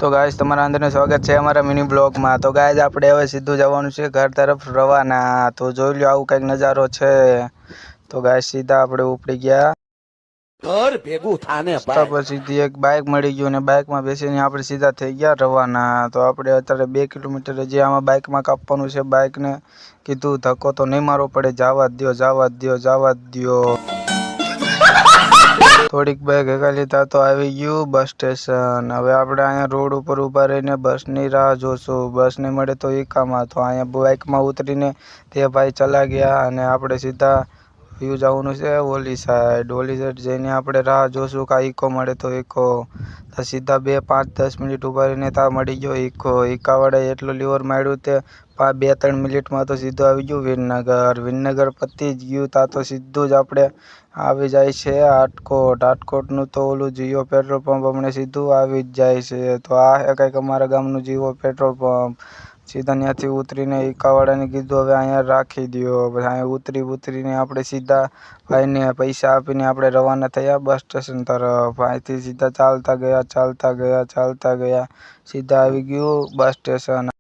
તો ગાઈસ તમારા અંદરનું સ્વાગત છે અમારા મિની બ્લોગમાં। તો ગાઈસ આપણે હવે સીધું જવાનું છે ઘર તરફ રવાના। તો જોઈ લો આવું કંઈક નજારો છે। તો ગાઈસ સીધા આપણે ઉપડી ગયા ઘર ભેગું થાને તો ભાઈ। પછી સીધી એક બાઇક મળી ગયું અને બાઇકમાં બેસીને આપણે સીધા થઈ ગયા રવાના। તો આપણે અત્યારે 2 કિલોમીટર જે આમાં બાઇકમાં કાપવાનું છે। બાઇકને કીધું ધક્કો તો નહીં મારવો પડે, જવા દ્યો જવા દ્યો જવા દ્યો। થોડીક બાઇક હકાલી તા તો આવી ગયું બસ સ્ટેશન। હવે આપણે અહીંયા રોડ ઉપર ઊભા રહીને બસની રાહ જોશું। બસ નહીં મળે તો ઈકામાં। તો અહીંયા બાઇકમાં ઉતરીને તે ભાઈ ચલા ગયા અને આપણે સીધા વ્યૂ જવાનું છે ઓલી સાઈડ જઈને આપણે રાહ જોશું કે ઈકો મળે તો ઈકો। તો સીધા 2, 5, 10 મિનિટ ઊભા રહીને તા મળી ગયો ઈકો। ઈકાવાળાએ એટલું લીવર માર્યું તે 2-3 મિનિટમાં તો સીધું આવી ગયું વિનનગર। વિનનગર પતી જ ગયું તા તો સીધું જ આપણે આવી જાય છે આટકોટ। આટકોટનું તો ઓલું જીઓ પેટ્રોલ પંપ હમણાં સીધું આવી જ જાય છે। તો આ છે કંઈક અમારા ગામનું જીઓ પેટ્રોલ પંપ। સીધા ત્યાંથી ઉતરીને ઈકાવાળાને કીધું હવે અહીંયા રાખી દો। પછી અહીંયા ઉતરીને આપણે સીધા ભાઈને પૈસા આપીને આપણે રવાના થયા બસ સ્ટેશન તરફ। અહીંથી સીધા ચાલતા ગયા સીધા આવી ગયું બસ સ્ટેશન।